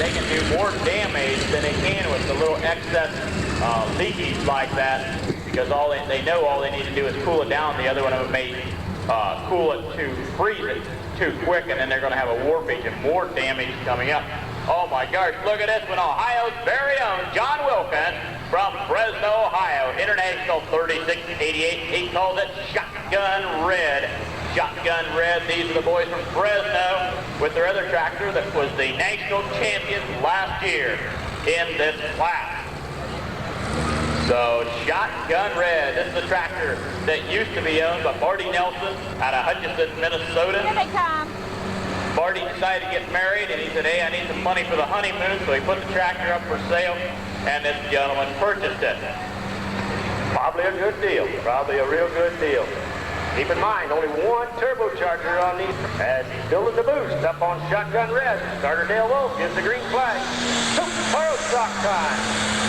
they can do more damage than they can with the little excess leakage like that, because they know all they need to do is cool it down. The other one of them may cool it to freeze it too quick, and then they're going to have a warpage and more damage coming up. Oh my gosh, look at this one, Ohio's very own John Wilkins from Fresno, Ohio, International 3688. He calls it Shotgun Red. Shotgun Red, these are the boys from Fresno with their other tractor that was the national champion last year in this class. So Shotgun Red, this is the tractor that used to be owned by Marty Nelson out of Hutchinson, Minnesota. Here they come. Marty decided to get married, and he said, hey, I need some money for the honeymoon, so he put the tractor up for sale, and this gentleman purchased it. Probably a good deal, probably a real good deal. Keep in mind, only one turbocharger on these, as he's building the boost up on Shotgun Red. Starter Dale Wolf gives the green flag. Super stock time.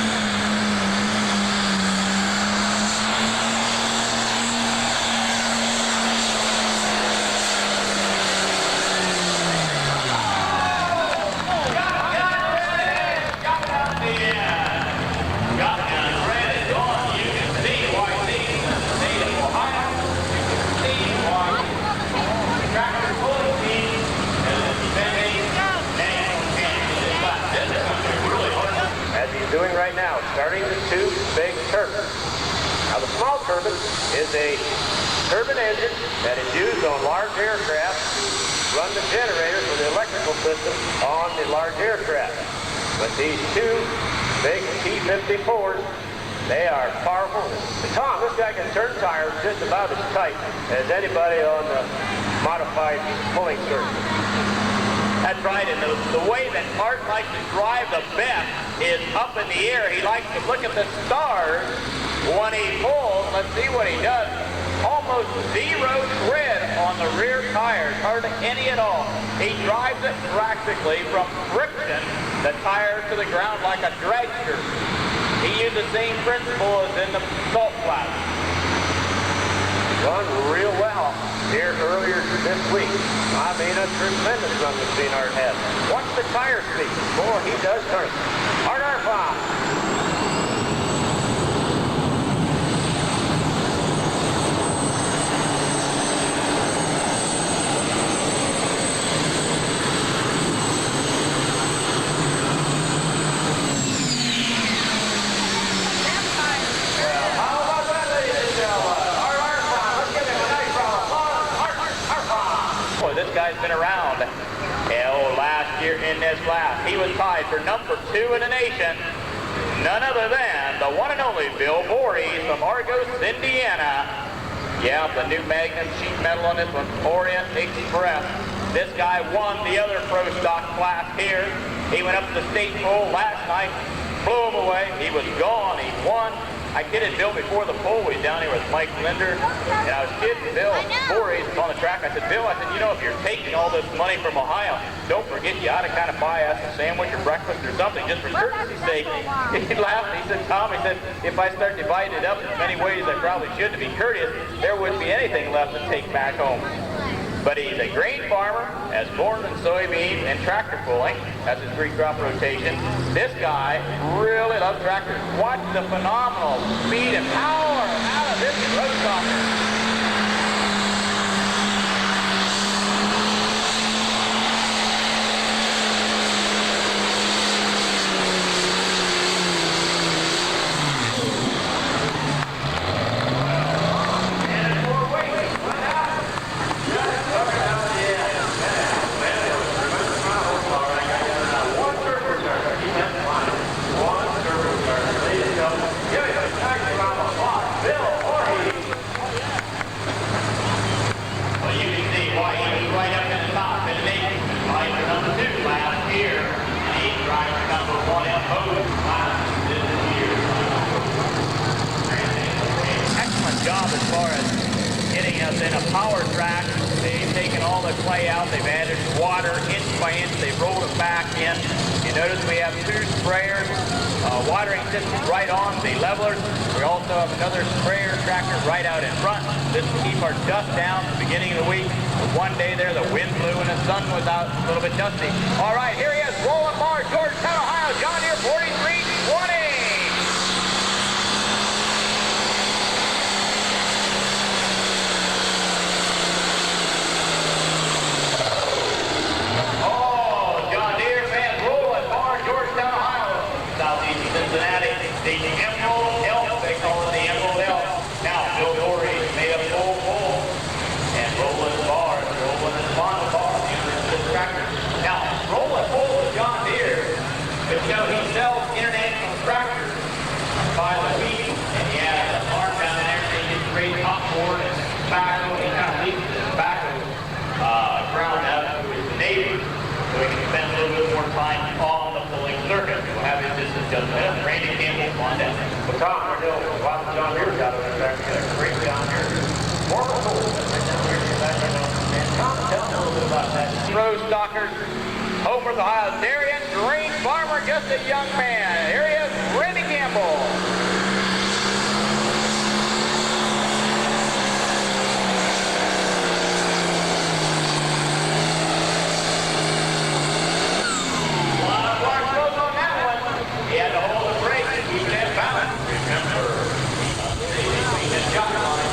Doing right now, starting the two big turbines. Now the small turbine is a turbine engine that is used on large aircraft to run the generator for the electrical system on the large aircraft. But these two big T-54s, they are powerful. Tom, this guy can turn tires just about as tight as anybody on the modified pulling surface. That's right, and the way that Art likes to drive the best is up in the air. He likes to look at the stars when he pulls. Let's see what he does. Almost zero tread on the rear tires, hardly any at all. He drives it practically from friction, the tire to the ground like a dragster. He used the same principle as in the salt flats. Run real well here earlier this week. I mean, a tremendous run the Machine Art has. Watch the tire speed. Boy, he does turn. Art Arfon. This guy's been around last year in this class. He was tied for number 2 in the nation. None other than the one and only Bill Voorhees from Argos, Indiana. Yeah, the new Magnum sheet metal on this one, Orient Express. This guy won the other pro stock class here. He went up to the state poll last night, blew him away. He was gone. He won. I kidded Bill before the poll. We was down here with Mike Linder, and I was kidding Bill before he's on the track. I said, Bill, you know, if you're taking all this money from Ohio, don't forget you ought to kind of buy us a sandwich or breakfast or something just for courtesy's sake. He laughed. He said, Tom, he said, if I start dividing it up in many ways I probably should to be courteous, there wouldn't be anything left to take back home. But he's a grain farmer, has corn and soybeans and tractor pulling. That's his 3-crop rotation. This guy really loves tractors. Watch the phenomenal speed and power out of this road stopper. Job as far as getting us in a power track. They've taken all the clay out, they've added water inch by inch, they've rolled it back in. You notice we have 2 sprayers, watering system right on the levelers. We also have another sprayer tractor right out in front. This will keep our dust down at the beginning of the week. One day there, the wind blew and the sun was out, a little bit dusty. All right, here he is, rolling bar, Georgetown, Ohio, John Deere 4320. Cincinnati, the Emerald Elf, they call it the Emerald Elf. Now, Bill Gorey made a full pull, and Roland Barr, Roland and Final Barr, the tractor. Now, Roland Bull with John Deere, but you know, he sells international tractors by the week, and he has a farm down in there, and he gets great popcorn and tobacco, and he kind of leaves his tobacco ground up to his neighbors, so he can spend a little bit more time on the pulling circuit. We'll have his distance judgment. Randy Campbell, come on down. Well, Tom, we're doing a lot of John Deere's out of there. Great John Deere. More of a cool. And Tom, tell me a little bit about that. Pro Stockers, Homer, Ohio, Darian Green Farmer, just a young man. Here he is, Randy Campbell. He had to hold the brake and keep it in balance. Remember, the shot line.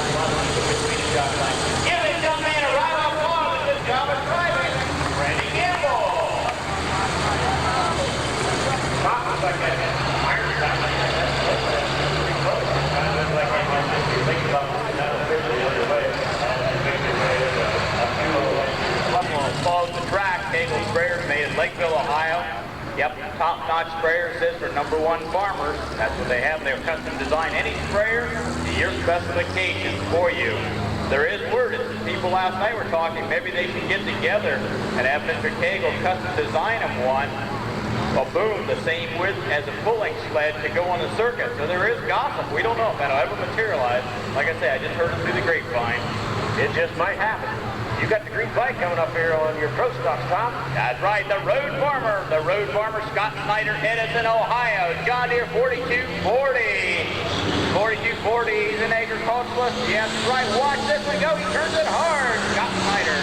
Give this young man a ride off ball. Good job of driving. Randy Campbell. Tom was like that iron shot like that. Pretty close. Kind of like if you think about moving that officially the other way. Follows the track, Cable Sprayers made in Lakeville, Ohio. Yep, top-notch sprayers is for #1 farmers. That's what they have. They'll custom design any sprayer to your specifications for you. There is word. People last night were talking, maybe they should get together and have Mr. Cagle custom design them one. Well, boom, the same width as a pulling sled to go on the circuit. So there is gossip. We don't know if that'll ever materialize. Like I say, I just heard it through the grapevine. It just might happen. You got the green flag coming up here on your pro stocks, Tom. That's right, the Road Farmer, Scott Snyder, Edison, Ohio, John Deere 4240. 4240, he's an agriculturalist. Yes, right, watch this one go, he turns it hard, Scott Snyder.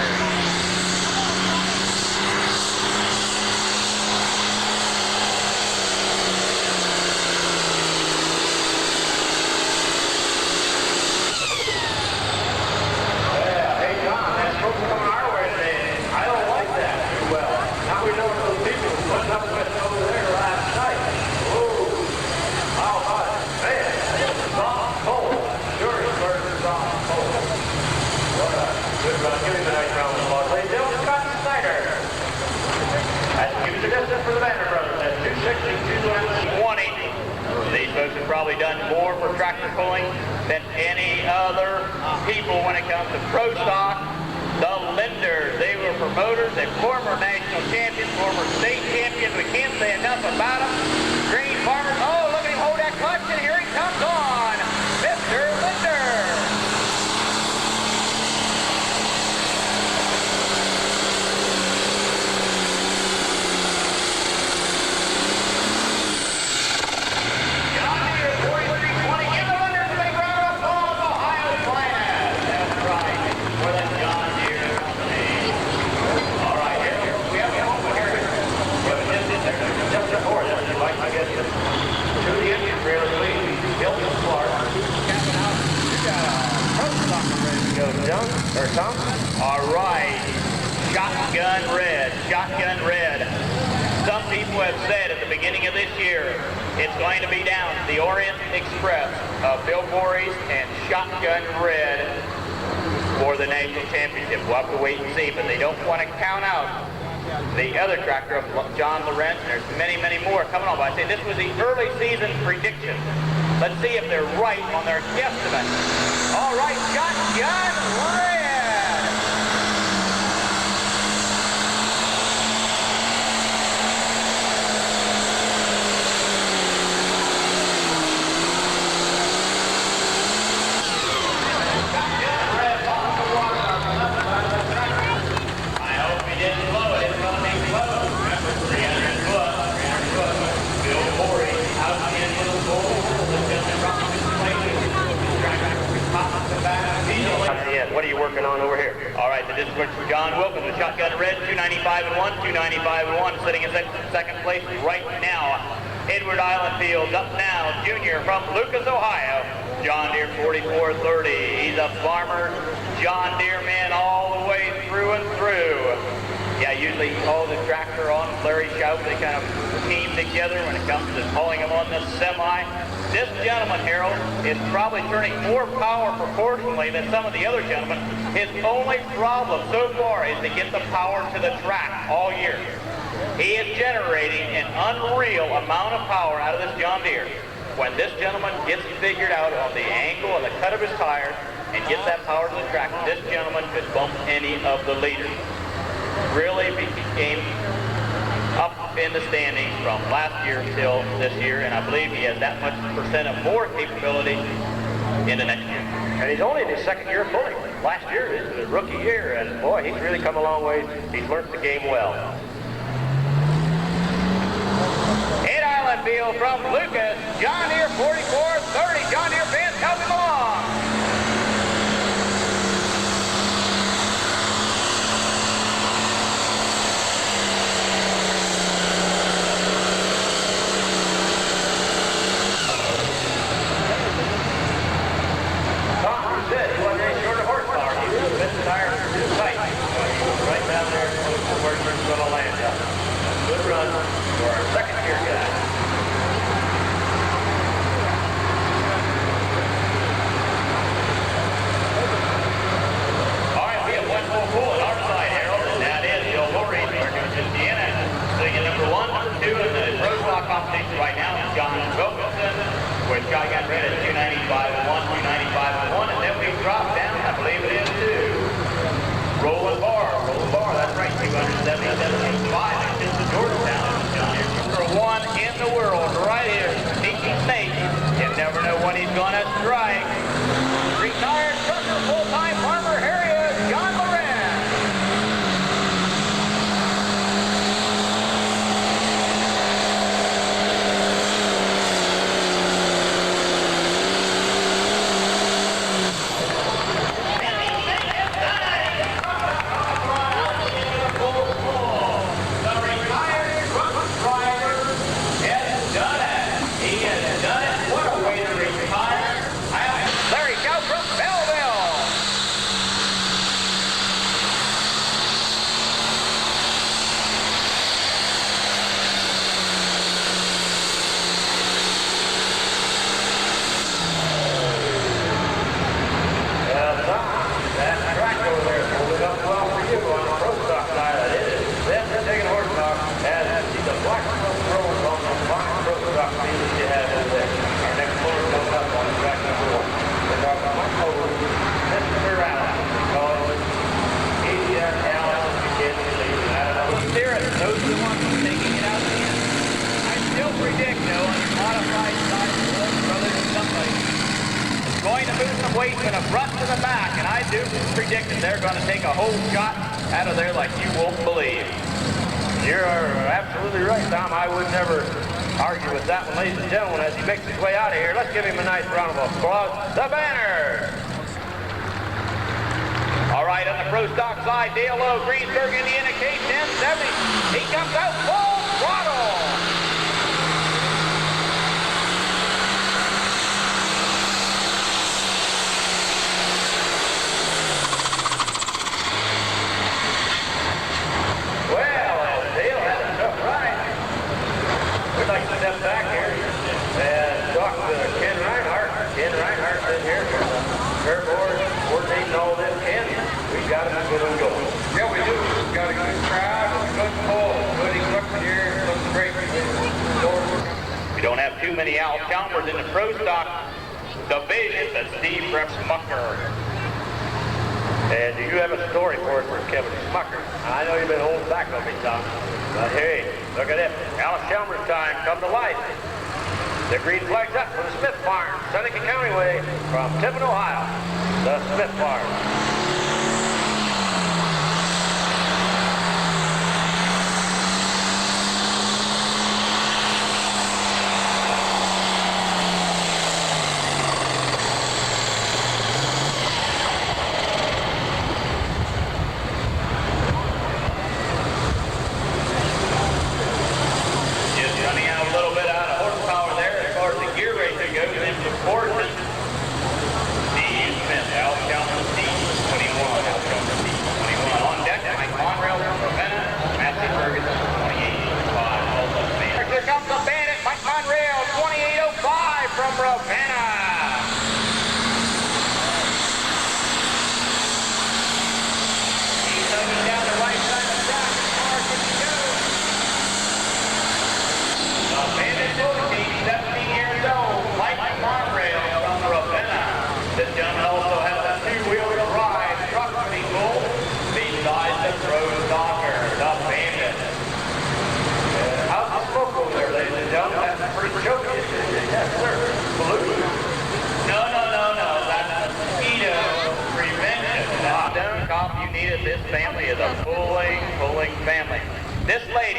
These folks have probably done more for tractor pulling than any other people when it comes to pro stock. The Linders, they were promoters, they former national champions, former state champions. We can't say enough about them. Green Farmers, oh, look at him hold that clutch, and here he comes on, Mr. Linder. Tom? All right, shotgun red. Some people have said at the beginning of this year, it's going to be down to the Orient Express of Bill Voorhees and shotgun red for the national championship. We'll have to wait and see, but they don't want to count out the other tractor of John Lorenz. There's many, many more coming on. But I say this was the early season prediction. Let's see if they're right on their guesstimate. All right, shotgun red. What are you working John Wilkins with shotgun red, 295 and 1, 295 and 1, sitting in second place right now. Edward Islandfield up now, junior from Lucas, Ohio. John Deere 4430. He's a farmer, John Deere man all the way through and through. Yeah, usually he calls his tractor on Larry Shout. They kind of team together when it comes to hauling him on this semi. This gentleman, Harold, is probably turning more power proportionally than some of the other gentlemen. His only problem so far is to get the power to the track all year. He is generating an unreal amount of power out of this John Deere. When this gentleman gets figured out on the angle and the cut of his tires and gets that power to the track, this gentleman could bump any of the leaders. Really became up in the standings from last year till this year, and I believe he has that much percent of more capability in the next year. And he's only in his second year fully. Last year is his rookie year, and boy, he's really come a long way. He's learned the game well. Ed Islandfield from Lucas, John Deere 4430. John Deere fans, help him along. Competition right now is John Wilkinson with shotgun red at 295 and 1, 295 and 1, and then we drop down, I believe it is, to Roland Barr, that's right, 277.5, and it's the Georgetown. John Deere number 1 in the world right here, Sneaky Snake. You never know when he's gonna strike. Retired trucker, full-time farmer, here he is, John Loren. Weight and a rust in the back, and I do predict that they're going to take a whole shot out of there like you won't believe. You're absolutely right, Tom. I would never argue with that one, ladies and gentlemen. As he makes his way out of here, let's give him a nice round of applause. The banner! All right, on the pro stock side, Dale Lowe, Greensburg, Indiana, K1070. He comes out full throttle. We'd like to step back here and talk to Ken Reinhardt. Ken Reinhardt's in here. Fair board, coordinating all this. Ken, we've got it good and going. Yeah, we do. We've got a good crowd, a good pull, good equipment here. It looks great. We don't have too many Al Chalmers in the pro stock division, but Steve Smucker. And do you have a story for us for Kevin Smucker? I know you've been holding back on me, Tom. But hey, look at it. Alice Chalmers time come to life. The green flag's up for the Smith Farm, Seneca County way from Tiffin, Ohio. The Smith Farm.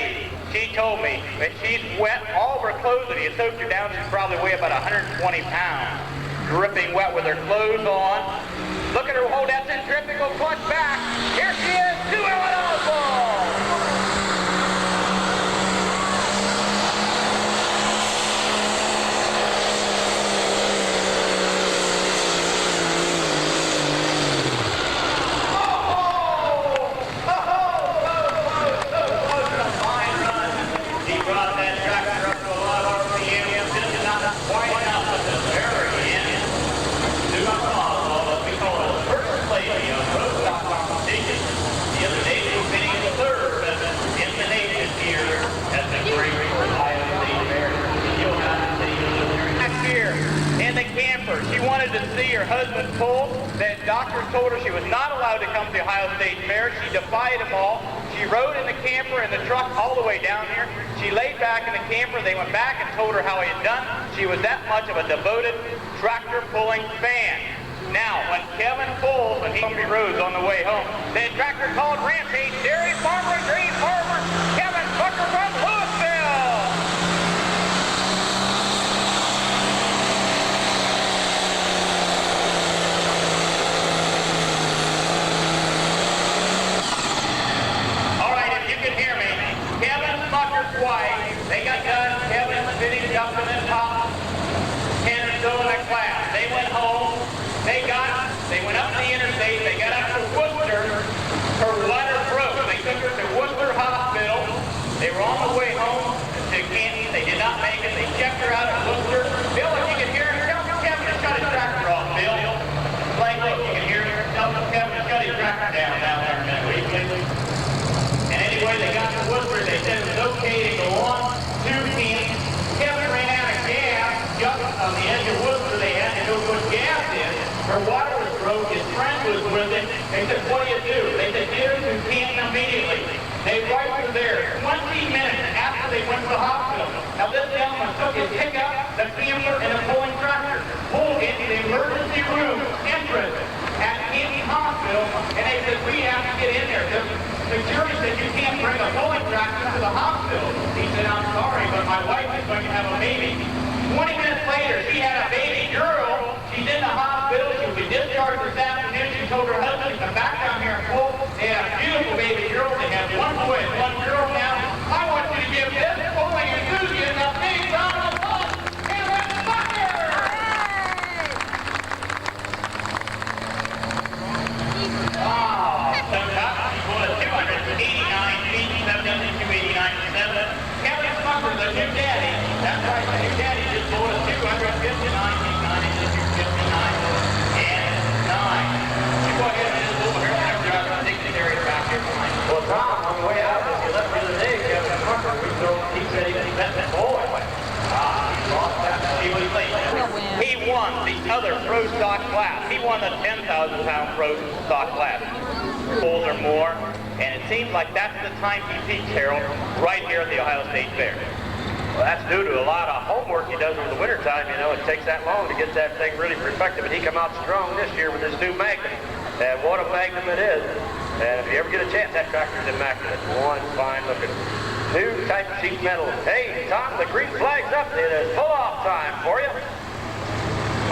lady, she told me that she's wet all of her clothes. If you soaked her down, she'd probably weigh about 120 pounds. Dripping wet with her clothes on. Look at her hold that centrifugal clutch back. Here she is, to Illinois ball. She wanted to see her husband pull. The doctors told her she was not allowed to come to the Ohio State Fair. She defied them all. She rode in the camper and the truck all the way down here. She laid back in the camper. They went back and told her how he had done. She was that much of a devoted tractor-pulling fan. Now, when Kevin pulls and he roads on the way home, the tractor called Rampage, Dairy Farmer, Green Farmer, Kevin Bucker from Louisville. Wife, they got done. Kevin finished up in the top 10 or so in the class. They went home. They went up the interstate. They got up to Worcester. Her bladder broke. They took her to Worcester Hospital. They were on the way home to Canton. They did not make it. They checked her out at Worcester. Bill, if you can hear him, tell Kevin to shut his tractor off, Bill. Like, look, you can hear him. Tell Kevin to shut his tractor down there a minute, will you please? And anyway, they got to Worcester. They said it was okay to go on to Canton. Kevin ran out of gas just on the edge of Worcester. They had to go put gas in. Her water was broke. His friend was with him. They said, what do you do? They said, get her to Canton immediately. They wiped her there 20 minutes after they went to the hospital. Now this gentleman took his pickup, the camper, and the pulling tractor, pulled into the emergency room entrance at Canton Hospital, and they said, we have to get in there. The jury said, you can't bring a pulling tractor to the hospital. He said, I'm sorry, but my wife is going to have a baby. 20 minutes later, she had a baby girl. She's in the hospital. She will be discharged this afternoon. She told her husband to come back down here and pull. They had a beautiful baby girl. They have one boy and one girl now. I want you to give this pulling enthusiast a big round of applause. Kevin Bucker! Kevin Bucker, the new daddy. That's right, the new daddy just pulled a 259. He's 59 and 9. You go ahead and just pull her and drive the dictionary back here. Well, Tom, on the way out, as you left the other day, Kevin Bucker, he said he met that boy. He lost that. He was late. He won the other pro stock class. He won the 10,000-pound pro stock class. Pulls or more. And it seems like that's the time he peaks, Harold, right here at the Ohio State Fair. Well, that's due to a lot of homework he does over the wintertime. You know, it takes that long to get that thing really perfected. But he come out strong this year with his new Magnum. And what a Magnum it is. And if you ever get a chance, that tractor's immaculate. One fine looking new type sheet metal. Hey, Tom, the green flag's up. It is pull-off time for you.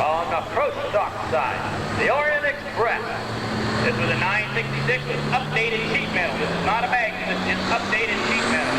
On the pro stock side, the Orient Express. This was a 966 with updated sheet metal. This is not a Magnum, it's just updated sheet metal.